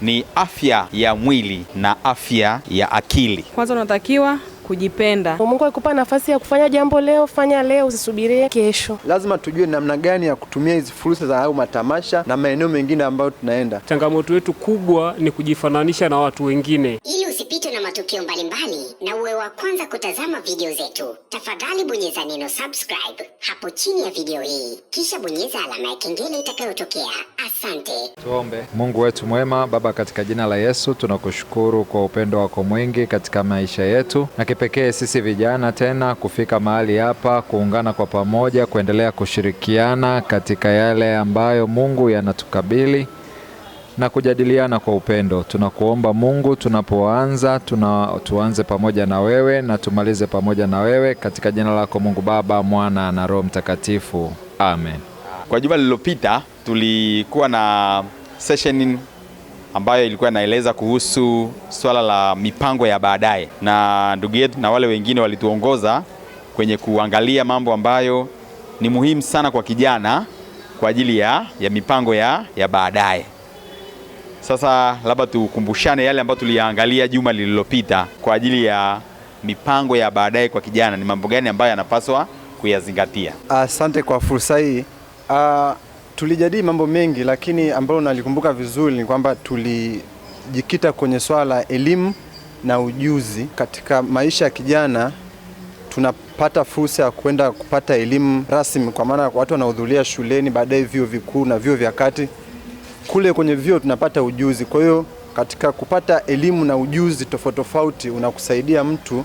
ni afya ya mwili na afya ya akili. Kwanza unatakiwa kujipenda. Mungu akupa nafasi ya kufanya jambo leo, fanya leo, usisubirie kesho. Lazima tujue namna gani ya kutumia hizi fursa za au matamasha na maeneo mengine ambayo tunaenda. Changamoto yetu kubwa ni kujifananisha na watu wengine. Ili usipitwe na matukio mbalimbali na uwe wa kwanza kutazama video zetu, tafadhali bonyeza neno subscribe hapo chini ya video hii, kisha bonyeza alama ya kengele itakayotokea. Asante. Tuombe. Mungu wetu mwema, Baba, katika jina la Yesu tunakushukuru kwa upendo wako mwingi katika maisha yetu, na kipekee sisi vijana tena kufika mahali hapa, kuungana kwa pamoja, kuendelea kushirikiana katika yale ambayo Mungu yanatukabili na kujadiliana kwa upendo. Tunakuomba Mungu, tunapoanza tuanze pamoja na wewe na tumalize pamoja na wewe, katika jina lako Mungu Baba, Mwana na Roho Mtakatifu. Amen. Kwa juma lililopita tulikuwa na session ambayo ilikuwa inaeleza kuhusu swala la mipango ya baadaye, na ndugu yetu na wale wengine walituongoza kwenye kuangalia mambo ambayo ni muhimu sana kwa kijana kwa ajili ya mipango ya baadaye. Sasa labda tukumbushane yale ambayo tuliangalia juma lililopita kwa ajili ya mipango ya baadaye kwa kijana. Ni mambo gani ambayo yanapaswa kuyazingatia? Asante kwa fursa hii. Tulijadili mambo mengi, lakini ambalo nalikumbuka vizuri ni kwamba tulijikita kwenye swala la elimu na ujuzi. Katika maisha ya kijana tunapata fursa ya kwenda kupata elimu rasmi, kwa maana watu wanahudhuria shuleni, baadaye vyuo vikuu na vyuo vya kati. Kule kwenye vyuo tunapata ujuzi. Kwa hiyo katika kupata elimu na ujuzi tofauti tofauti unakusaidia mtu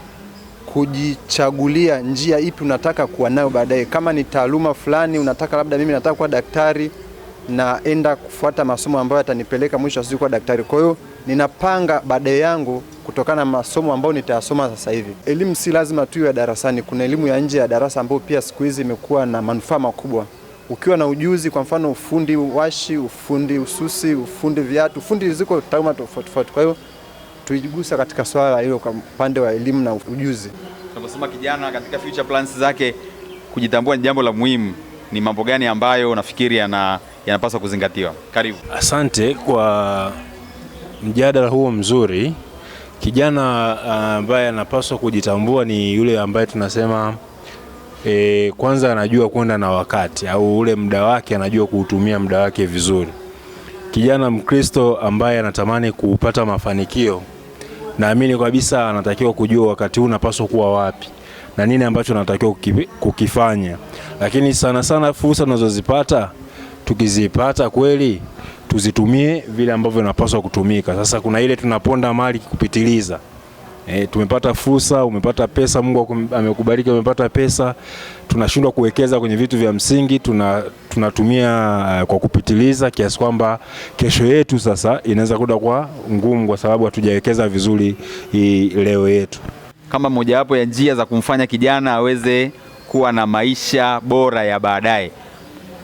kujichagulia njia ipi unataka kuwa nayo baadaye. Kama ni taaluma fulani unataka, labda mimi nataka kuwa daktari, naenda kufuata masomo ambayo yatanipeleka mwisho wa siku kuwa daktari. Kwa hiyo ninapanga baadaye yangu kutokana na masomo ambayo nitayasoma sasa hivi. Elimu si lazima tu ya darasani, kuna elimu ya nje ya darasa ambayo pia siku hizi imekuwa na manufaa makubwa. Ukiwa na ujuzi, kwa mfano ufundi washi, ufundi ususi, ufundi viatu, ufundi ziko taaluma tofauti. Kwa hiyo tuigusa katika swala hilo kwa upande wa elimu na ujuzi. Tunaposema kijana katika future plans zake kujitambua ni jambo la muhimu, ni mambo gani ambayo nafikiri yanapaswa kuzingatiwa? Karibu. Asante kwa mjadala huo mzuri. Kijana ambaye anapaswa kujitambua ni yule ambaye tunasema kwanza anajua kwenda na wakati, au ule muda wake anajua kuutumia muda wake vizuri. Kijana Mkristo ambaye anatamani kupata mafanikio, naamini kabisa anatakiwa kujua wakati huu unapaswa kuwa wapi na nini ambacho anatakiwa kukifanya. Lakini sana sana fursa tunazozipata, tukizipata kweli tuzitumie vile ambavyo inapaswa kutumika. Sasa kuna ile tunaponda mali kupitiliza. Tumepata fursa, umepata pesa, Mungu amekubariki, umepata pesa, tunashindwa kuwekeza kwenye vitu vya msingi, tunatumia kwa kupitiliza, kiasi kwamba kesho yetu sasa inaweza kuwa kwa ngumu kwa sababu hatujawekeza vizuri leo yetu. Kama mojawapo ya njia za kumfanya kijana aweze kuwa na maisha bora ya baadaye,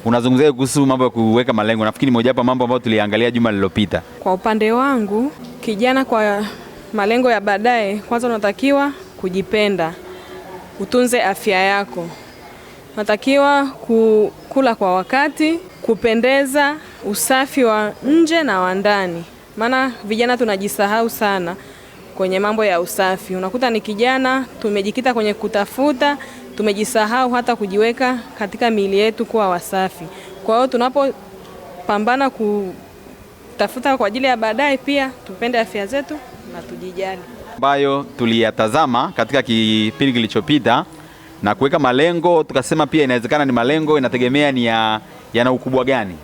unazungumzia kuhusu mambo ya kuweka malengo. Nafikiri mojawapo mambo ambayo tuliangalia juma lililopita. Kwa upande wangu, kijana kwa malengo ya baadaye, kwanza unatakiwa kujipenda, utunze afya yako. Unatakiwa kula kwa wakati, kupendeza, usafi wa nje na wa ndani. Maana vijana tunajisahau sana kwenye mambo ya usafi. Unakuta ni kijana tumejikita kwenye kutafuta, tumejisahau hata kujiweka katika miili yetu kuwa wasafi. Kwa hiyo tunapopambana kutafuta kwa ajili ya baadaye, pia tupende afya zetu na tujijali. Ambayo tuliyatazama katika kipindi kilichopita na kuweka malengo, tukasema pia inawezekana ni malengo inategemea ni yana ukubwa gani.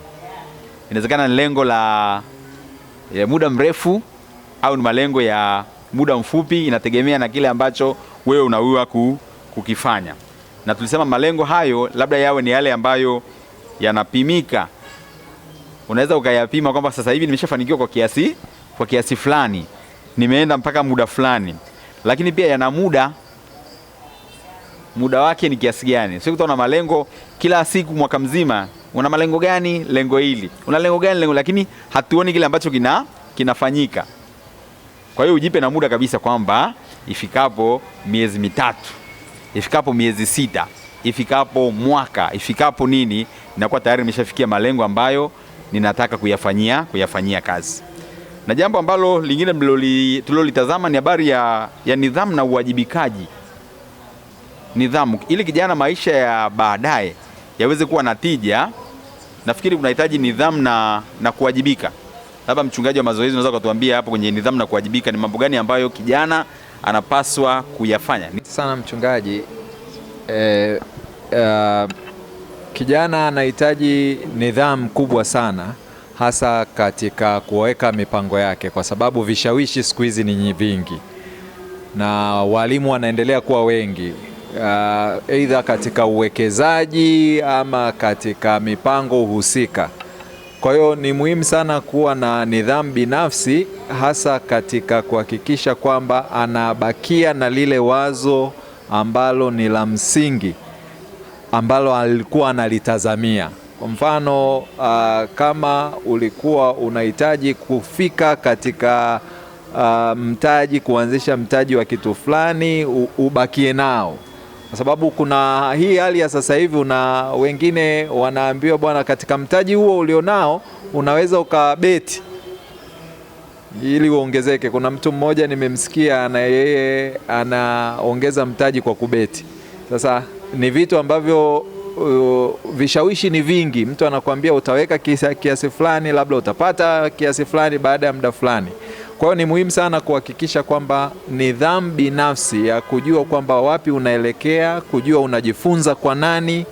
Inawezekana ni lengo la muda mrefu au ni malengo ya muda mfupi, inategemea na kile ambacho wewe unawiwa kukifanya. Na tulisema malengo hayo labda yawe ni yale ambayo yanapimika. Unaweza ukayapima kwamba sasa hivi nimeshafanikiwa kwa kiasi fulani, nimeenda mpaka muda fulani, lakini pia yana muda wake ni kiasi gani. Sio kutoa malengo kila siku mwaka mzima, una malengo gani? Lengo hili. Una lengo gani? Lengo, lakini hatuoni kile ambacho kinafanyika. Kwa hiyo ujipe na muda kabisa kwamba ifikapo miezi mitatu, ifikapo miezi 6, ifikapo mwaka, ifikapo nini, inakuwa tayari nimeshafikia malengo ambayo ninataka kuyafanyia kazi. Na jambo ambalo lingine tulilolitazama ni habari ya nidhamu na uwajibikaji. Nidhamu ili kijana maisha ya baadaye yaweze kuwa na tija, nafikiri kunahitaji nidhamu na kuwajibika. Labda mchungaji wa mazoezi unaweza kutuambia hapo kwenye nidhamu na kuwajibika ni mambo gani ambayo kijana anapaswa kuyafanya? Sana mchungaji. Kijana anahitaji nidhamu kubwa sana, hasa katika kuweka mipango yake, kwa sababu vishawishi siku hizi ni vingi na walimu wanaendelea kuwa wengi, aidha katika uwekezaji ama katika mipango husika. Kwa hiyo ni muhimu sana kuwa na nidhamu binafsi, hasa katika kuhakikisha kwamba anabakia na lile wazo ambalo ni la msingi ambalo alikuwa analitazamia. Kwa mfano, kama ulikuwa unahitaji kufika katika mtaji, kuanzisha mtaji wa kitu fulani, ubakie nao. Kwa sababu kuna hii hali ya sasa hivi, wengine wanaambiwa bwana, katika mtaji huo ulionao unaweza ukabeti ili uongezeke. Kuna mtu mmoja nimemsikia na yeye anaongeza mtaji kwa kubeti. Sasa ni vitu ambavyo vishawishi ni vingi. Mtu anakuambia utaweka kiasi fulani, labda utapata kiasi fulani baada ya muda fulani. Kwa hiyo ni muhimu sana kuhakikisha kwamba nidhamu binafsi ya kujua kwamba wapi unaelekea, kujua unajifunza kwa nani,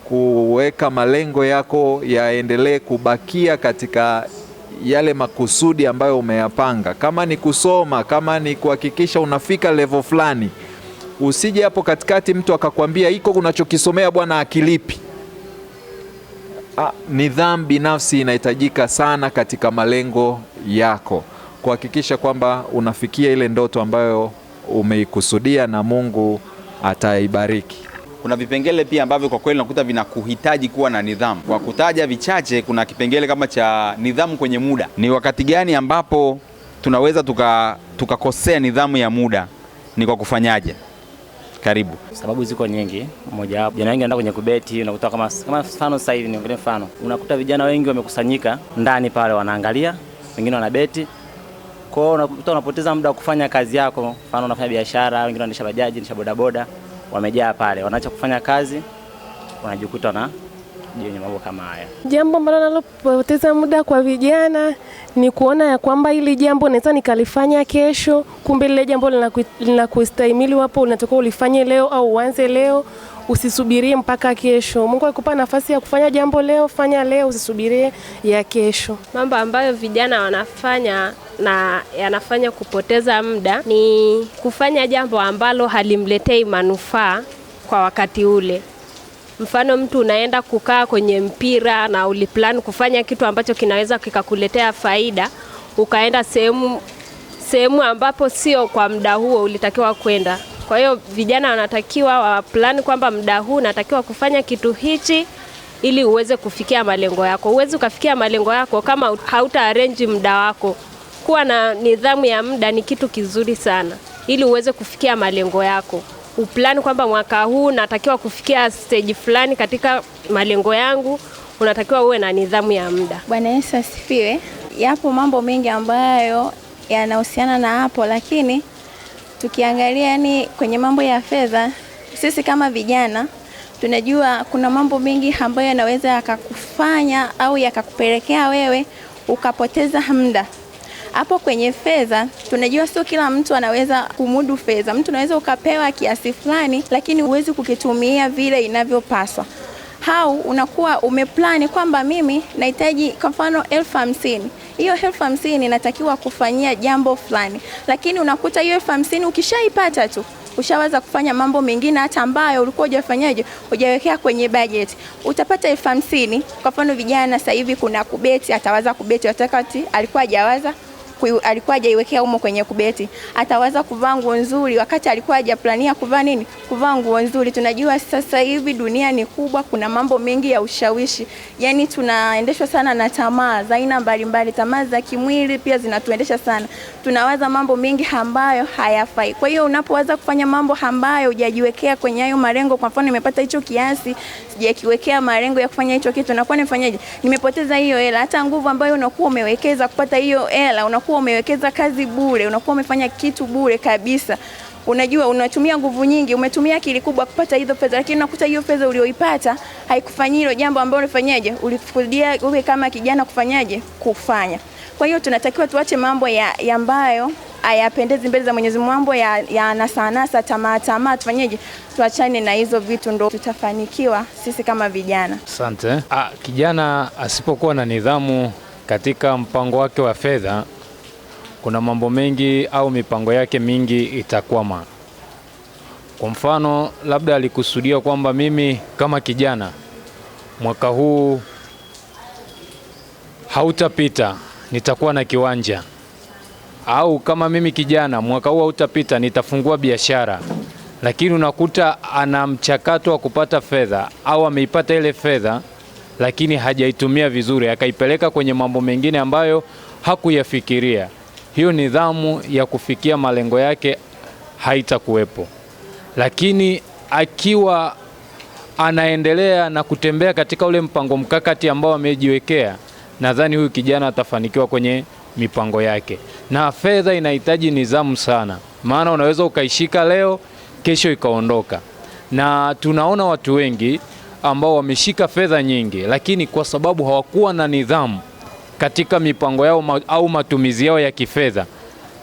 kuweka malengo yako yaendelee kubakia katika yale makusudi ambayo umeyapanga. Kama ni kusoma, kama ni kuhakikisha unafika level fulani, usije hapo katikati mtu akakwambia iko unachokisomea bwana akilipi. Nidhamu binafsi inahitajika sana katika malengo yako, kuhakikisha kwamba unafikia ile ndoto ambayo umeikusudia na Mungu ataibariki. Kuna vipengele pia ambavyo kwa kweli nakuta vinakuhitaji kuwa na nidhamu. Kwa kutaja vichache, kuna kipengele kama cha nidhamu kwenye muda. Ni wakati gani ambapo tunaweza tukakosea nidhamu ya muda? Ni kwa kufanyaje? Karibu. Sababu ziko nyingi. Moja wapo, vijana wengi wanaenda kwenye kubeti, unakuta kama mfano sasa hivi ni mfano. Unakuta vijana wengi wamekusanyika ndani pale wanaangalia, wengine wanabeti. Kwa hiyo unakuta unapoteza muda wa kufanya kazi yako. Mfano unafanya biashara, wengine wanaendesha bajaji, wanaendesha bodaboda, wamejaa pale. Wanaacha kufanya kazi, wanajikuta na yenye mambo kama haya. Jambo ambalo nalopoteza muda kwa vijana ni kuona ya kwamba hili jambo naweza nikalifanya kesho, kumbe lile jambo linakustahimili wapo, unatakiwa ulifanye leo au uanze leo, usisubirie mpaka kesho. Mungu akupa nafasi ya kufanya jambo leo, fanya leo, usisubirie ya kesho. Mambo ambayo vijana wanafanya na yanafanya kupoteza muda ni kufanya jambo ambalo halimletei manufaa kwa wakati ule. Mfano, mtu unaenda kukaa kwenye mpira na uliplan kufanya kitu ambacho kinaweza kikakuletea faida, ukaenda sehemu ambapo sio kwa muda huo ulitakiwa kwenda. Kwa hiyo vijana wanatakiwa waplan kwamba muda huu natakiwa kufanya kitu hichi ili uweze kufikia malengo yako. Uweze kufikia malengo yako kama hauta arrange muda wako. Kuwa na nidhamu ya muda ni kitu kizuri sana ili uweze kufikia malengo yako. Uplan kwamba mwaka huu natakiwa kufikia stage fulani katika malengo yangu, unatakiwa uwe na nidhamu ya muda. Bwana Yesu asifiwe. Yapo mambo mengi ambayo yanahusiana na hapo, lakini tukiangalia kwenye mambo ya fedha, sisi kama vijana tunajua kuna mambo mengi ambayo yanaweza yakakufanya au yakakupelekea wewe ukapoteza muda. Hapo kwenye fedha tunajua sio kila mtu anaweza kumudu fedha. Mtu anaweza ukapewa kiasi fulani lakini huwezi kukitumia vile inavyopaswa. Au unakuwa umeplani kwamba mimi nahitaji kwa mfano 50,000. Hiyo 50,000 inatakiwa kufanyia jambo fulani. Lakini unakuta hiyo 50,000 ukishaipata tu ushawaza kufanya mambo mengine hata ambayo ulikuwa hujafanyaje, hujawekea kwenye budget. Utapata 50,000. Kwa mfano vijana sasa hivi kuna kubeti, atawaza kubeti wakati alikuwa hajaiwekea humo kwenye kubeti. Atawaza kuvaa nguo nzuri wakati alikuwa hajaplania kuvaa nguo nzuri. Tunajua sasa hivi dunia ni kubwa, kuna mambo mengi ya ushawishi. Yaani tunaendeshwa sana na tamaa za aina mbalimbali, tamaa za kimwili pia zinatuendesha sana. Tunawaza mambo mengi ambayo hayafai. Kwa hiyo unapowaza kufanya mambo ambayo hujajiwekea kwenye hayo malengo, kwa mfano nimepata hicho kiasi, sijakiwekea malengo ya kufanya hicho kitu, nakuwa nifanyaje? Nimepoteza hiyo hela. Hata nguvu ambayo unakuwa umewekeza kupata hiyo hela unakuwa umewekeza kazi bure, unakuwa umefanya kitu bure kabisa. Unajua unatumia nguvu nyingi, umetumia akili kubwa kupata hizo fedha, lakini unakuta hiyo fedha ulioipata haikufanyia hilo jambo ambalo ulifanyaje, ulikusudia wewe kama kijana kufanyaje, kufanya. Kwa hiyo tunatakiwa tuache mambo ya ambayo hayapendezi mbele za Mwenyezi Mungu, mambo ya anasa tamaa, tufanyeje, tuachane na hizo vitu, ndo tutafanikiwa sisi kama vijana. Asante. Kijana asipokuwa na nidhamu katika mpango wake wa fedha, kuna mambo mengi au mipango yake mingi itakwama. Kwa mfano, labda alikusudia kwamba mimi kama kijana mwaka huu hautapita, nitakuwa na kiwanja. Au kama mimi kijana mwaka huu hautapita, nitafungua biashara. Lakini unakuta ana mchakato wa kupata fedha au ameipata ile fedha lakini hajaitumia vizuri, akaipeleka kwenye mambo mengine ambayo hakuyafikiria. Hiyo nidhamu ya kufikia malengo yake haitakuwepo. Lakini akiwa anaendelea na kutembea katika ule mpango mkakati ambao amejiwekea, nadhani huyu kijana atafanikiwa kwenye mipango yake. Na fedha inahitaji nidhamu sana, maana unaweza ukaishika leo, kesho ikaondoka. Na tunaona watu wengi ambao wameshika fedha nyingi, lakini kwa sababu hawakuwa na nidhamu katika mipango yao au matumizi yao ya kifedha,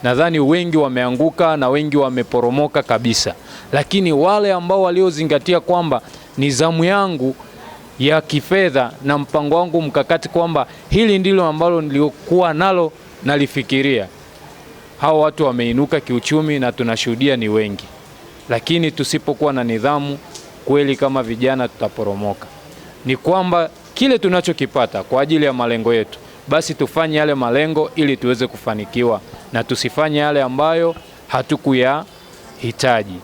nadhani wengi wameanguka na wengi wameporomoka kabisa. Lakini wale ambao waliozingatia kwamba nidhamu yangu ya kifedha na mpango wangu mkakati, kwamba hili ndilo ambalo nilikuwa nalo nalifikiria, hao watu wameinuka kiuchumi na tunashuhudia ni wengi. Lakini tusipokuwa na nidhamu, kweli kama vijana tutaporomoka. Ni kwamba kile tunachokipata kwa ajili ya malengo yetu, basi tufanye yale malengo ili tuweze kufanikiwa, na tusifanye yale ambayo hatukuyahitaji.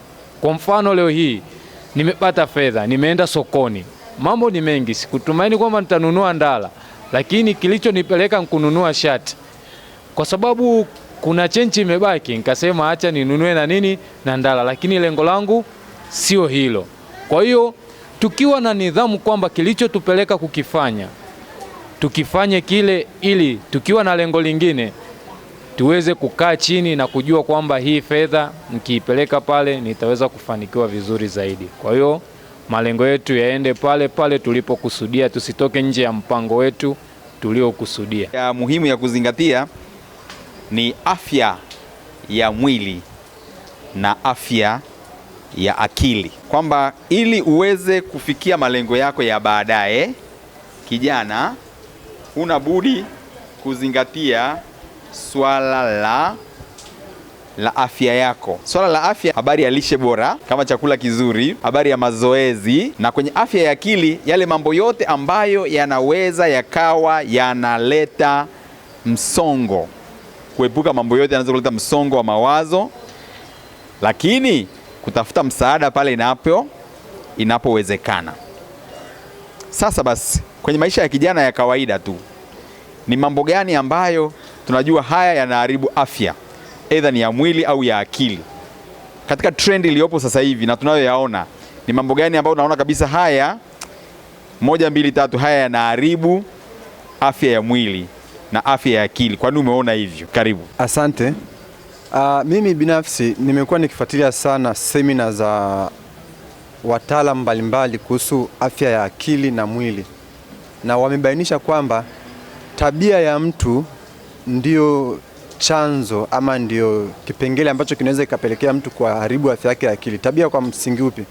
Kwa mfano, leo hii nimepata fedha, nimeenda sokoni, mambo ni mengi, sikutumaini kwamba nitanunua ndala, lakini kilichonipeleka kununua shati, kwa sababu kuna chenchi imebaki, nikasema acha ninunue na nini na ndala, lakini lengo langu sio hilo. Kwa hiyo tukiwa na nidhamu kwamba kilichotupeleka kukifanya tukifanye kile, ili tukiwa na lengo lingine tuweze kukaa chini na kujua kwamba hii fedha nikiipeleka pale nitaweza kufanikiwa vizuri zaidi. Kwa hiyo malengo yetu yaende pale pale tulipokusudia, tusitoke nje ya mpango wetu tuliokusudia. Ya muhimu ya kuzingatia ni afya ya mwili na afya ya akili, kwamba ili uweze kufikia malengo yako ya baadaye, kijana, huna budi kuzingatia swala la afya yako. Swala la afya, habari ya lishe bora kama chakula kizuri, habari ya mazoezi, na kwenye afya ya akili, yale mambo yote ambayo yanaweza yakawa yanaleta msongo, kuepuka mambo yote yanaweza kuleta msongo wa mawazo, lakini kutafuta msaada pale inapowezekana. Sasa basi, kwenye maisha ya kijana ya kawaida tu, ni mambo gani ambayo tunajua haya yanaharibu afya, aidha ni ya mwili au ya akili? Katika trend iliyopo sasa hivi na tunayoyaona, ni mambo gani ambayo unaona kabisa haya 1, 2, 3 haya yanaharibu afya ya mwili na afya ya akili? Kwa nini umeona hivyo? Karibu. Asante. Mimi binafsi nimekuwa nikifuatilia sana semina za wataalamu mbalimbali kuhusu afya ya akili na mwili, na wamebainisha kwamba tabia ya mtu ndio chanzo ama ndio kipengele ambacho kinaweza ikapelekea mtu kuharibu afya yake ya akili. Tabia kwa msingi upi?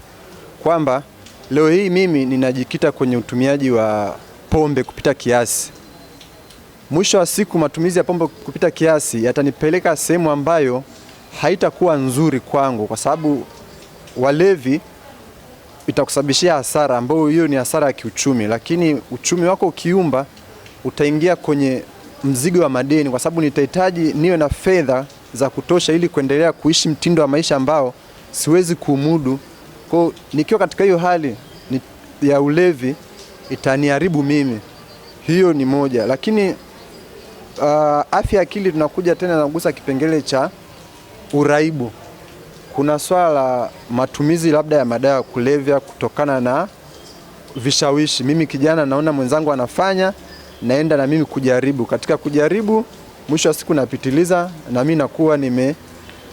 Kwamba leo hii mimi ninajikita kwenye utumiaji wa pombe kupita kiasi. Mwisho wa siku, matumizi ya pombe kupita kiasi yatanipeleka sehemu ambayo haitakuwa nzuri kwangu, kwa sababu walevi itakusababishia hasara ambayo hiyo ni hasara ya kiuchumi. Lakini uchumi wako ukiumba, utaingia kwenye mzigo wa madeni, kwa sababu nitahitaji niwe na fedha za kutosha ili kuendelea kuishi mtindo wa maisha ambao siwezi kumudu. Kwa nikiwa katika hiyo hali ya ulevi, itaniharibu mimi. Hiyo ni moja. Lakini afya ya akili, tunakuja tena na kugusa kipengele cha uraibu. Kuna swala la matumizi labda ya madawa ya kulevya kutokana na vishawishi. Mimi kijana naona mwenzangu anafanya, naenda na mimi kujaribu. Katika kujaribu mwisho wa siku napitiliza na mimi nakuwa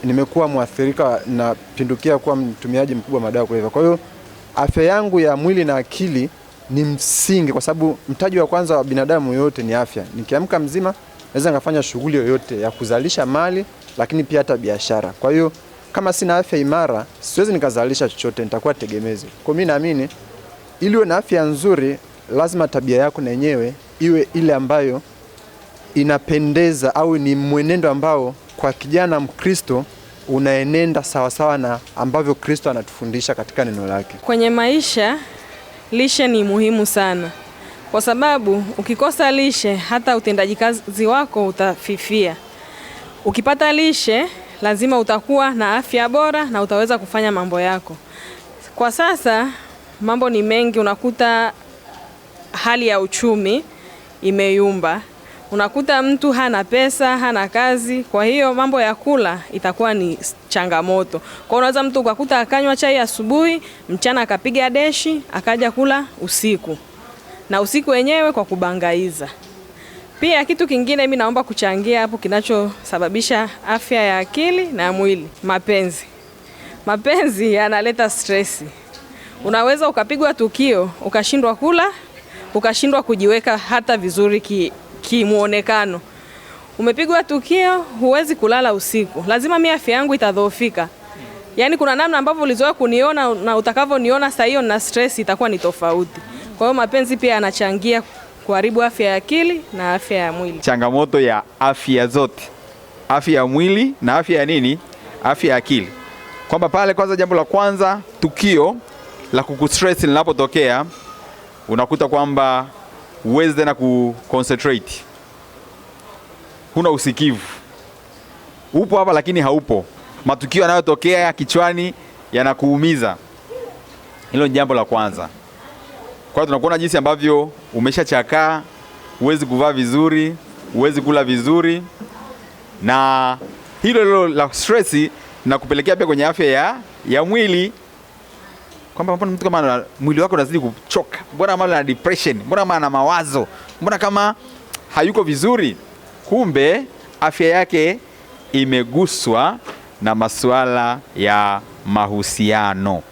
nimekuwa mwathirika na pindukia kuwa mtumiaji mkubwa madawa ya kulevya. Kwa hiyo afya yangu ya mwili na akili ni msingi, kwa sababu mtaji wa kwanza wa binadamu yote ni afya. Nikiamka mzima naweza nikafanya shughuli yoyote ya kuzalisha mali, lakini pia hata biashara. Kwa hiyo kama sina afya imara siwezi nikazalisha chochote, nitakuwa tegemezi. Kwa mimi naamini ili uwe na afya nzuri lazima tabia yako na yenyewe iwe ile ambayo inapendeza, au ni mwenendo ambao kwa kijana Mkristo unaenenda sawasawa na ambavyo Kristo anatufundisha katika neno lake. Kwenye maisha lishe ni muhimu sana, kwa sababu ukikosa lishe hata utendaji kazi wako utafifia. Ukipata lishe lazima utakuwa na afya bora na utaweza kufanya mambo yako. Kwa sasa mambo ni mengi, unakuta hali ya uchumi imeyumba. Unakuta mtu hana pesa, hana kazi, kwa hiyo mambo ya kula itakuwa ni changamoto. Kwa unaweza mtu ukakuta akanywa chai asubuhi, mchana akapiga deshi, akaja kula usiku. Na usiku wenyewe kwa kubangaiza. Pia kitu kingine mimi naomba kuchangia hapo kinachosababisha afya ya akili na mwili, mapenzi. Mapenzi yanaleta stresi. Unaweza ukapigwa tukio, ukashindwa kula, ukashindwa kujiweka hata vizuri kimuonekano. Umepigwa tukio, huwezi kulala usiku. Lazima mimi afya yangu itadhoofika. Yaani kuna namna ambavyo ulizoea kuniona na utakavyoniona sasa hiyo na stress itakuwa ni tofauti. Kwa hiyo mapenzi pia yanachangia kuharibu afya ya akili na afya ya mwili. Changamoto ya afya zote, afya ya mwili na afya ya nini? Afya ya akili. Kwamba pale kwanza, jambo la kwanza, tukio la kukustress linapotokea, unakuta kwamba huwezi tena kuconcentrate. Huna usikivu. Upo hapa lakini haupo. Matukio yanayotokea kichwani yanakuumiza. Hilo ni jambo la kwanza. Kwa hiyo tunakuona jinsi ambavyo umeshachakaa, huwezi kuvaa vizuri, huwezi kula vizuri, na hilo la stress na kupelekea pia kwenye afya ya mwili. Kwamba mtu kama mwili wako unazidi kuchoka, mbona kama ana depression, mbona kama ana mawazo, mbona kama hayuko vizuri, kumbe afya yake imeguswa na masuala ya mahusiano.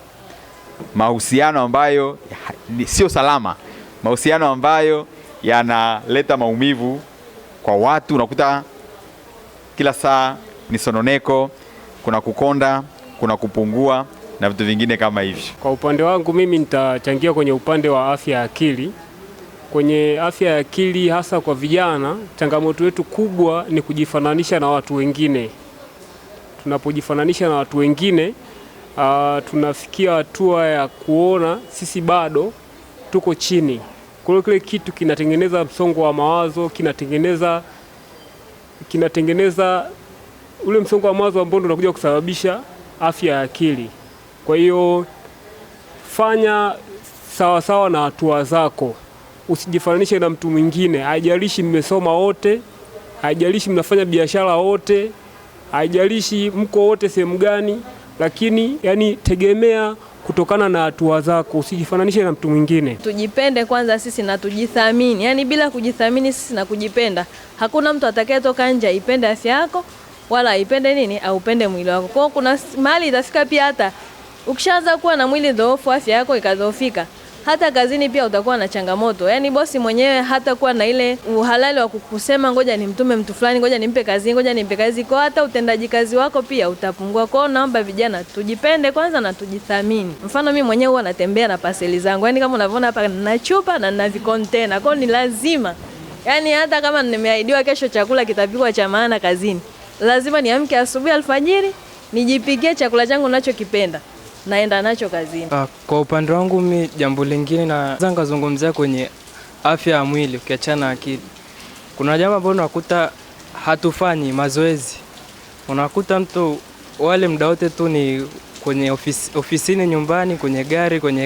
Mahusiano ambayo sio salama, mahusiano ambayo yanaleta maumivu kwa watu. Unakuta kila saa ni sononeko, kuna kukonda, kuna kupungua na vitu vingine kama hivyo. Kwa upande wangu mimi nitachangia kwenye upande wa afya ya akili. Kwenye afya ya akili hasa kwa vijana, changamoto yetu kubwa ni kujifananisha na watu wengine. Tunapojifananisha na watu wengine, tunafikia hatua ya kuona sisi bado tuko chini. Kwa hiyo kile kitu kinatengeneza msongo wa mawazo, kinatengeneza ule msongo wa mawazo ambao unakuja kusababisha afya ya akili. Kwa hiyo fanya sawa na hatua zako. Usijifananishe na mtu mwingine. Haijalishi mmesoma wote, haijalishi mnafanya biashara wote, haijalishi mko wote sehemu gani, lakini yani tegemea kutokana na hatua zako, usijifananishe na mtu mwingine. Tujipende kwanza sisi na tujithamini. Yani bila kujithamini sisi na kujipenda, hakuna mtu atakayetoka nje aipende afya yako wala aipende nini au upende mwili wako. Kwa kuna mahali itafika pia hata ukishaanza kuwa na mwili dhaifu, afya yako ikadhoofika, hata kazini pia utakuwa na changamoto. Yani bosi mwenyewe hata kuwa na ile uhalali wa kukusema ngoja nimtume mtu fulani, ngoja nimpe kazi, kwa hata utendaji kazi wako pia utapungua. Kwa naomba vijana tujipende kwanza na tujithamini. Mfano mimi mwenyewe huwa natembea na paseli zangu. Yani kama unavyoona hapa na chupa na na vikontena. Kwa ni lazima. Yani hata kama nimeahidiwa kesho chakula kitapikwa cha maana kazini, lazima niamke asubuhi alfajiri nijipikie chakula changu ninachokipenda, naenda nacho kazini. Kwa upande wangu mimi jambo lingine na zanga zungumzia kwenye afya ya mwili ukiachana akili. Kuna jambo ambalo unakuta hatufanyi mazoezi. Unakuta mtu wale muda wote tu ni kwenye ofisini, nyumbani, kwenye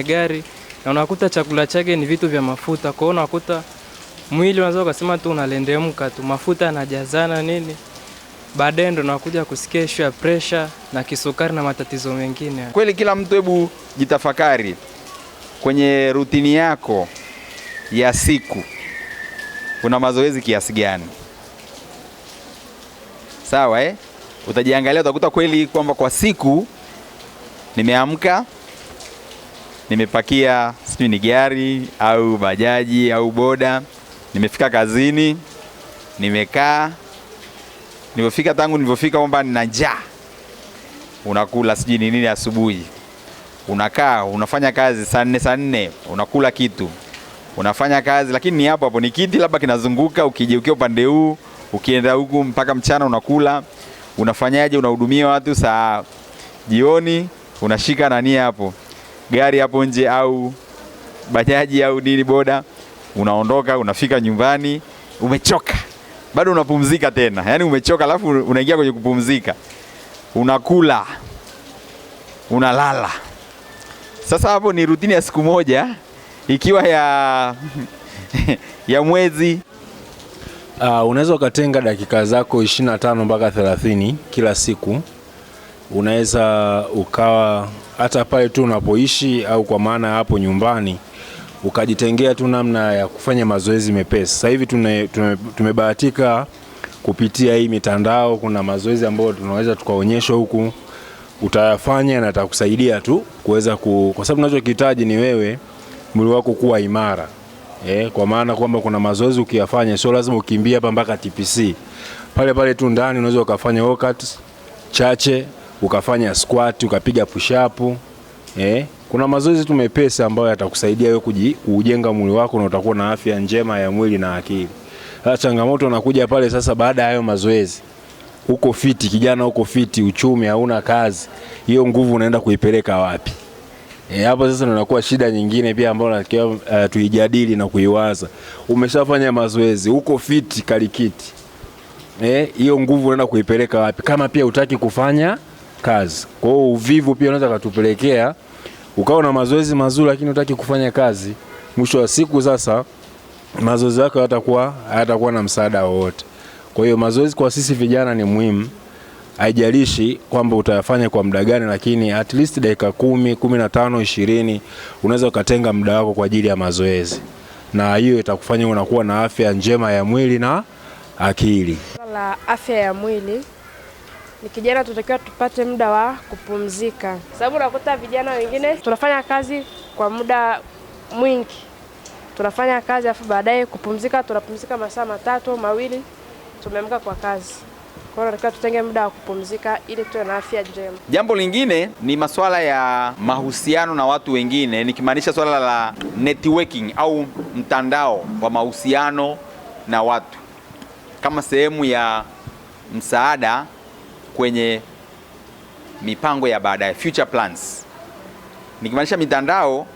gari na unakuta chakula chake ni vitu vya mafuta. Kwa hiyo unakuta mwili unaweza kusema tu unalendemka tu, mafuta yanajazana nini. Baadaye ndo nakuja kusikia issue ya pressure na kisukari na matatizo mengine. Kweli kila mtu hebu jitafakari kwenye rutini yako ya siku. Una mazoezi kiasi gani? Sawa Utajiangalia, utakuta kweli kwamba kwa siku nimeamka, nimepakia sijui ni gari au bajaji au boda, nimefika kazini, nimekaa, tangu nilipofika kwamba nina njaa. Unakula sijui ni nini asubuhi. Unakaa, unafanya kazi saa 4 unakula kitu. Unafanya kazi lakini ni hapo ni kiti labda kinazunguka, ukigeukia upande huu, ukienda huku mpaka mchana unakula. Unafanyaje? Unahudumia watu saa jioni, unashika nani hapo? Gari hapo nje au bajaji au nini boda, unaondoka, unafika nyumbani, umechoka. Bado unapumzika tena. Yaani umechoka alafu unaingia kwenye kupumzika. Unakula. Unalala. Sasa hapo ni rutini ya siku moja, ikiwa ya mwezi. Unaweza ukatenga dakika zako 25 mpaka 30 kila siku. Unaweza ukawa hata pale tu unapoishi au kwa maana hapo nyumbani ukajitengea tu namna ya kufanya mazoezi mepesi. Sasa hivi tumebahatika kupitia hii mitandao, kuna mazoezi ambayo tunaweza tukaonyesha huku, utayafanya na atakusaidia tu kuweza kwa sababu tunachokihitaji ni wewe mwili wako kuwa imara. Kwa maana kwamba kuna mazoezi ukiyafanya sio lazima ukimbie hapa mpaka TPC. Pale tu ndani unaweza ukafanya workout chache, ukafanya squat, ukapiga push up. Kuna mazoezi tu mepesi ambayo yatakusaidia wewe kujenga mwili wako na utakuwa na afya njema ya mwili na akili. Sasa changamoto inakuja pale sasa baada ya hayo mazoezi. Uko fiti kijana, uko fiti, uchumi hauna kazi. Hiyo nguvu unaenda kuipeleka wapi? Hapo sasa inakuwa shida nyingine pia ambayo natakiwa tuijadili na kuiwaza. Umeshafanya mazoezi, uko fiti kalikiti. Hiyo nguvu unaenda kuipeleka wapi? Kama pia hutaki kufanya kazi. Kwa hiyo uvivu pia unaweza kutupelekea ukawa na mazoezi mazuri lakini hutaki kufanya kazi. Mwisho wa siku sasa mazoezi yako hayatakuwa na msaada wowote. Kwa hiyo mazoezi kwa sisi vijana ni muhimu. Haijalishi kwamba utayafanya kwa muda gani, lakini at least dakika 10, 15, 20 unaweza ukatenga muda wako kwa ajili ya mazoezi. Na hiyo itakufanya unakuwa na afya njema ya mwili na akili. La afya ya mwili ni kijana tunatakiwa tupate muda wa kupumzika. Sababu unakuta vijana wengine tunafanya kazi kwa muda mwingi. Tunafanya kazi afu baadaye kupumzika, tunapumzika masaa 3, 2 tumeamka kwa kazi. Kwa hiyo tunatakiwa tutenge muda wa kupumzika ili tuwe na afya njema. Jambo lingine ni masuala ya mahusiano na watu wengine, nikimaanisha swala la networking au mtandao wa mahusiano na watu kama sehemu ya msaada kwenye mipango ya baadaye, future plans. Nikimaanisha mitandao,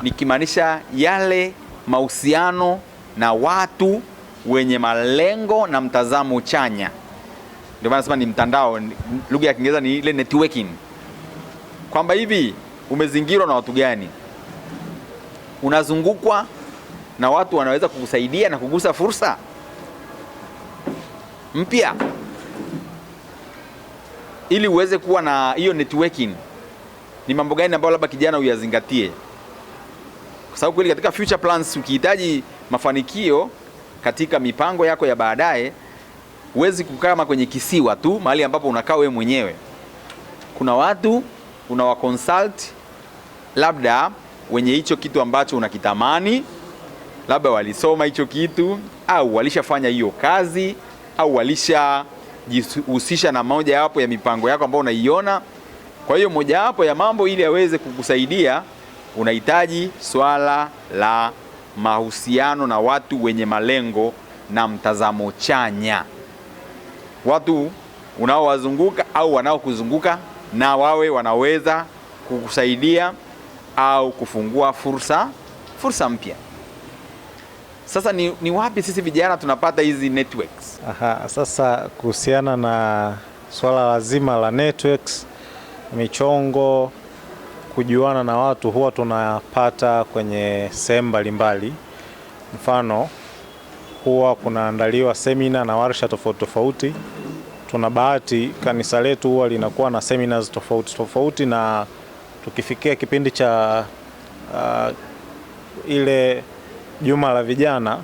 nikimaanisha yale mahusiano na watu wenye malengo na mtazamo chanya. Ndio maana nasema ni mtandao, lugha ya Kiingereza ni ile networking. Kwamba hivi umezingirwa na watu gani? Unazungukwa na watu wanaweza kukusaidia na kugusa fursa mpya ili uweze kuwa na hiyo networking. Ni mambo gani ambayo labda kijana uyazingatie? Kwa sababu kweli katika future plans ukihitaji mafanikio katika mipango yako ya baadaye, huwezi kukaa kama kwenye kisiwa tu mahali ambapo unakaa wewe mwenyewe. Kuna watu unawaconsult labda wenye hicho kitu ambacho unakitamani, labda walisoma hicho kitu au walishafanya hiyo kazi au walishajihusisha na moja hapo ya mipango yako ambayo unaiona. Kwa hiyo moja hapo ya mambo ili aweze kukusaidia, unahitaji swala la mahusiano na watu wenye malengo na mtazamo chanya. Watu unaowazunguka au wanaokuzunguka na wawe wanaweza kukusaidia au kufungua fursa mpya. Sasa ni wapi sisi vijana tunapata hizi networks? Sasa kuhusiana na swala lazima la networks, michongo, kujuana na watu huwa tunapata kwenye sehemu mbalimbali. Mfano, huwa kunaandaliwa semina na warsha tofauti tofauti. Tuna bahati kanisa letu huwa linakuwa na seminars tofauti tofauti, na tukifikia kipindi cha ile juma la vijana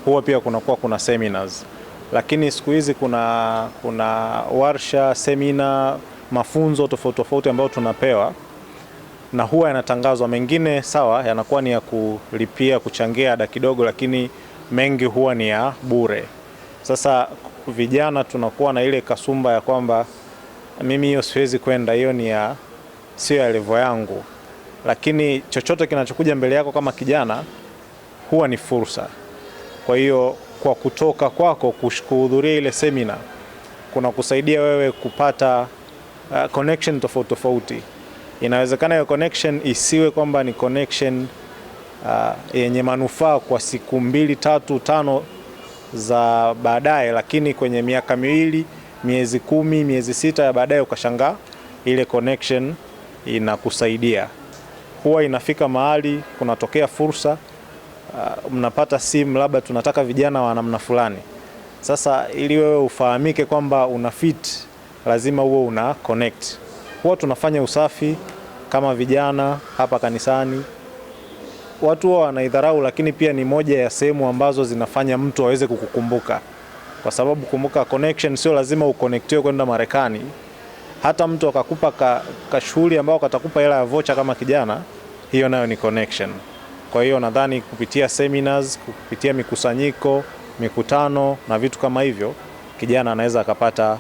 huwa pia kuna seminars. lakini siku hizi kuna warsha, semina, mafunzo tofauti ambayo tunapewa na huwa yanatangazwa. Mengine sawa yanakuwa ni ya kulipia, kuchangia ada kidogo, lakini mengi huwa ni ya bure. Sasa vijana tunakuwa na ile kasumba ya kwamba mimi hiyo siwezi kwenda, hiyo ni sio ya level yangu. Lakini chochote kinachokuja mbele yako kama kijana huwa ni fursa. Kwa hiyo kwa kutoka kwako kuhudhuria ile semina kuna kusaidia wewe kupata connection tofauti. Inawezekana hiyo connection isiwe kwamba ni connection yenye manufaa kwa siku 2, 3, 5 za baadaye, lakini kwenye miaka 2, miezi 10, miezi 6 ya baadaye ukashangaa ile connection inakusaidia. Huwa inafika mahali kunatokea fursa, mnapata simu, labda tunataka vijana wa namna fulani. Sasa ili wewe ufahamike kwamba una fit, lazima uwe una connect. Huwa tunafanya usafi kama vijana hapa kanisani. Watu wao wanaidharau, lakini pia ni moja ya sehemu ambazo zinafanya mtu aweze kukukumbuka. Kwa sababu kumbuka, connection sio lazima uconnectiwe kwenda Marekani. Hata mtu akakupa kashughuli ambao katakupa hela ya vocha kama kijana, hiyo nayo ni connection. Kwa hiyo nadhani kupitia seminars, kupitia mikusanyiko, mikutano na vitu kama hivyo, kijana anaweza akapata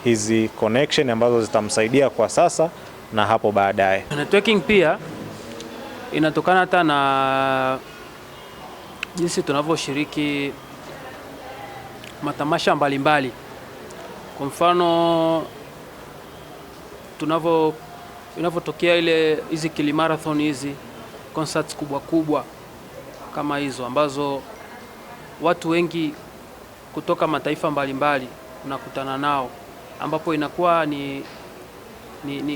hizi connection ambazo zitamsaidia kwa sasa na hapo baadaye. Networking pia inatokana hata na jinsi tunavyoshiriki matamasha mbalimbali. Kwa mfano inavyotokea hizi Kilimarathon, hizi concerts kubwa kama hizo ambazo watu wengi kutoka mataifa mbalimbali unakutana nao, ambapo inakuwa ni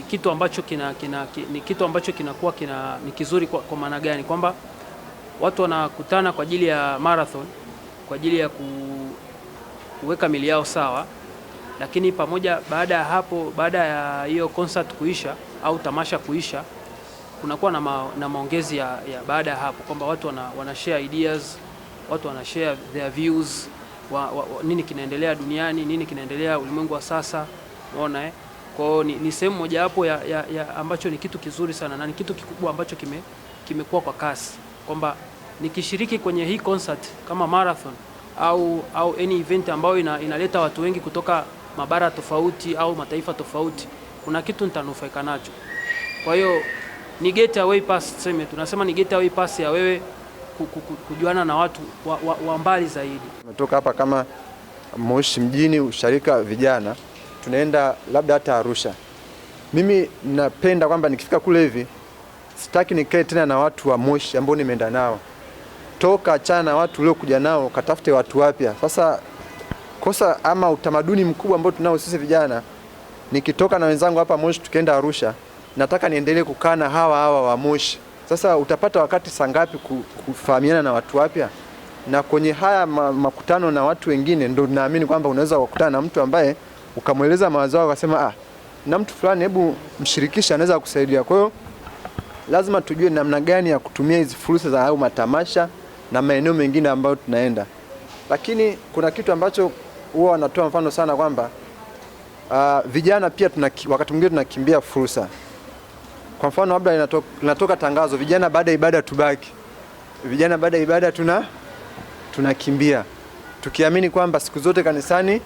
kitu ambacho kinakuwa ni kizuri kwa maana gani? Kwamba watu wanakutana kwa ajili ya marathon, kwa ajili ya kuweka mili yao sawa, lakini pamoja baada ya hiyo concert kuisha au tamasha kuisha, kunakuwa na maongezi ya baada ya hapo, kwamba watu wana share ideas, watu wana share their views, nini kinaendelea duniani, nini kinaendelea ulimwengu wa sasa, unaona Kwa hiyo ni sehemu moja hapo ya ambacho ni kitu kizuri sana na ni kitu kikubwa ambacho kimekuwa kwa kasi, kwamba nikishiriki kwenye hii concert kama marathon au any event ambayo inaleta watu wengi kutoka mabara tofauti au mataifa tofauti, kuna kitu nitanufaika nacho. Kwa hiyo ni getaway pass, tunasema ni getaway pass ya wewe kujuana na watu wa mbali zaidi. Tumetoka hapa kama Moshi mjini, usharika vijana, tunaenda labda hata Arusha. Mimi napenda kwamba nikifika kule hivi sitaki nikae tena na watu wa Moshi ambao nimeenda nao. Toka achana na watu leo kuja nao, katafute watu wapya. Sasa kosa ama utamaduni mkubwa ambao tunao sisi vijana, nikitoka na wenzangu hapa Moshi tukaenda Arusha, nataka niendelee kukaa na hawa wa Moshi. Sasa utapata wakati sangapi kufahamiana na watu wapya? Na kwenye haya makutano na watu wengine ndo naamini kwamba unaweza kukutana na mtu ambaye ukamweleza mawazo yako, akasema na mtu fulani, hebu mshirikisha, anaweza kukusaidia. Kwa hiyo lazima tujue namna gani ya kutumia hizi fursa za au matamasha na maeneo mengine ambayo tunaenda. Lakini kuna kitu ambacho huwa wanatoa mfano sana kwamba vijana pia wakati mwingine tunakimbia fursa. Kwa mfano labda linatoka tangazo, vijana baada ya ibada tubaki. Vijana baada ya ibada tunakimbia. Tukiamini kwamba siku zote kanisani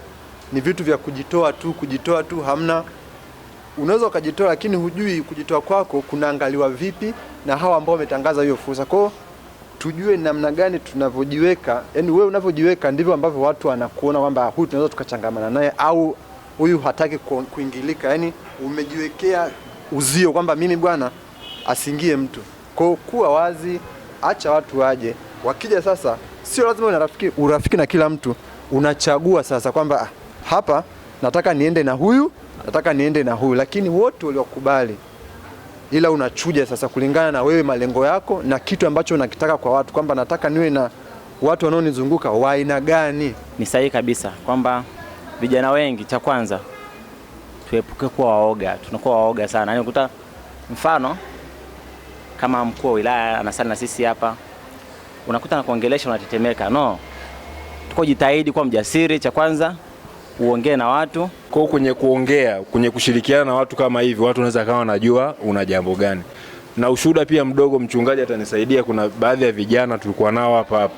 ni vitu vya kujitoa tu, hamna. Unaweza ukajitoa lakini hujui kujitoa kwako kunaangaliwa vipi na hawa ambao wametangaza hiyo fursa. Kwa hiyo tujue namna gani tunavyojiweka, yani wewe unavyojiweka ndivyo ambavyo watu wanakuona kwamba huyu tunaweza tukachangamana naye au huyu hataki kuingilika. Yani umejiwekea uzio kwamba mimi bwana asingie mtu. Kwa hiyo kuwa wazi, acha watu waje. Wakija sasa sio lazima una urafiki na kila mtu. Unachagua sasa kwamba hapa nataka niende na huyu, nataka niende na huyu, lakini wote waliokubali. Ila unachuja sasa kulingana na wewe, malengo yako na kitu ambacho unakitaka kwa watu, kwamba nataka niwe na watu wanaonizunguka wa aina gani. Ni sahihi kabisa kwamba vijana wengi, cha kwanza tuepuke kuwa waoga. Tunakuwa waoga sana. Yaani ukuta mfano kama mkuu wa wilaya anasali na sisi hapa, unakuta na kuongelesha unatetemeka. No. tuko jitahidi kwa mjasiri. Cha kwanza uongee na watu. Kwa kwenye kuongea, kwenye kushirikiana na watu kama hivi, watu wanaweza kama wanajua una jambo gani. Na ushuhuda pia mdogo, mchungaji atanisaidia. Kuna baadhi ya vijana tulikuwa nao hapa,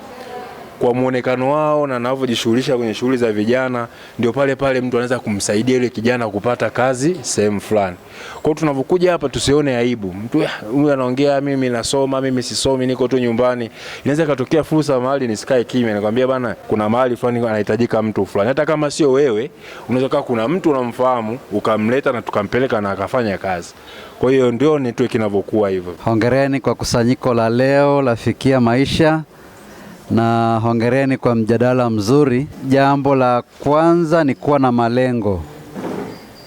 kwa muonekano wao na wanavyojishughulisha kwenye shughuli za vijana, ndio pale pale mtu anaweza kumsaidia yule kijana kupata kazi sehemu fulani. Kwa hiyo tunapokuja hapa tusione aibu. Mtu huyu anaongea mimi nasoma, mimi sisomi, niko tu nyumbani. Inaweza katokea fursa mahali nisikae kimya, nakwambia bana kuna mahali fulani anahitajika mtu fulani. Hata kama sio wewe, unaweza kuwa kuna mtu unamfahamu ukamleta na tukampeleka na akafanya kazi. Kwa hiyo ndio ni tu kinavyokuwa hivyo. Hongereni kwa kusanyiko la leo la Fikia Maisha. Na hongereni kwa mjadala mzuri. Jambo la kwanza ni kuwa na malengo.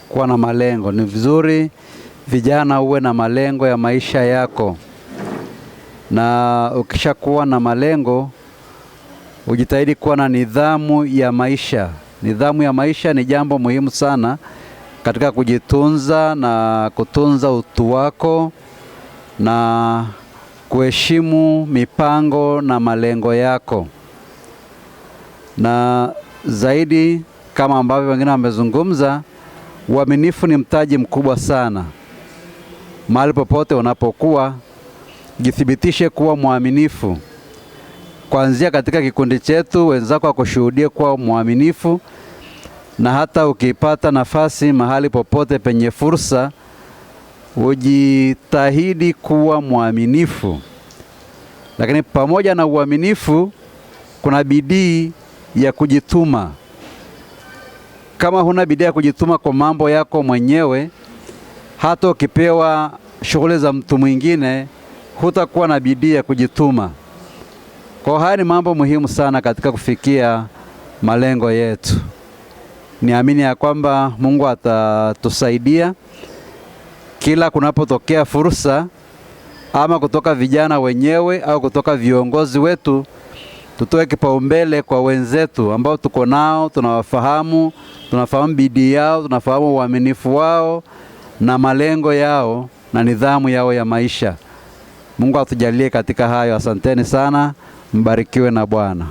Kuwa na malengo ni vizuri, vijana uwe na malengo ya maisha yako. Na ukishakuwa na malengo, ujitahidi kuwa na nidhamu ya maisha. Nidhamu ya maisha ni jambo muhimu sana katika kujitunza na kutunza utu wako na kuheshimu mipango na malengo yako. Na zaidi, kama ambavyo wengine wamezungumza, uaminifu ni mtaji mkubwa sana. Mahali popote unapokuwa, jithibitishe kuwa mwaminifu. Kuanzia katika kikundi chetu, wenzako wakushuhudie kuwa mwaminifu, na hata ukipata nafasi mahali popote penye fursa, ujitahidi kuwa mwaminifu. Lakini pamoja na uaminifu, kuna bidii ya kujituma. Kama huna bidii ya kujituma kwa mambo yako mwenyewe, hata ukipewa shughuli za mtu mwingine, hutakuwa na bidii ya kujituma. Kwa haya ni mambo muhimu sana katika kufikia malengo yetu. Niamini ya kwamba Mungu atatusaidia kila kunapotokea fursa, ama kutoka vijana wenyewe au kutoka viongozi wetu, tutoe kipaumbele kwa wenzetu ambao tuko nao, tunawafahamu, tunafahamu bidii yao, tunafahamu uaminifu wao na malengo yao na nidhamu yao ya maisha. Mungu atujalie katika hayo. Asanteni sana, mbarikiwe na Bwana.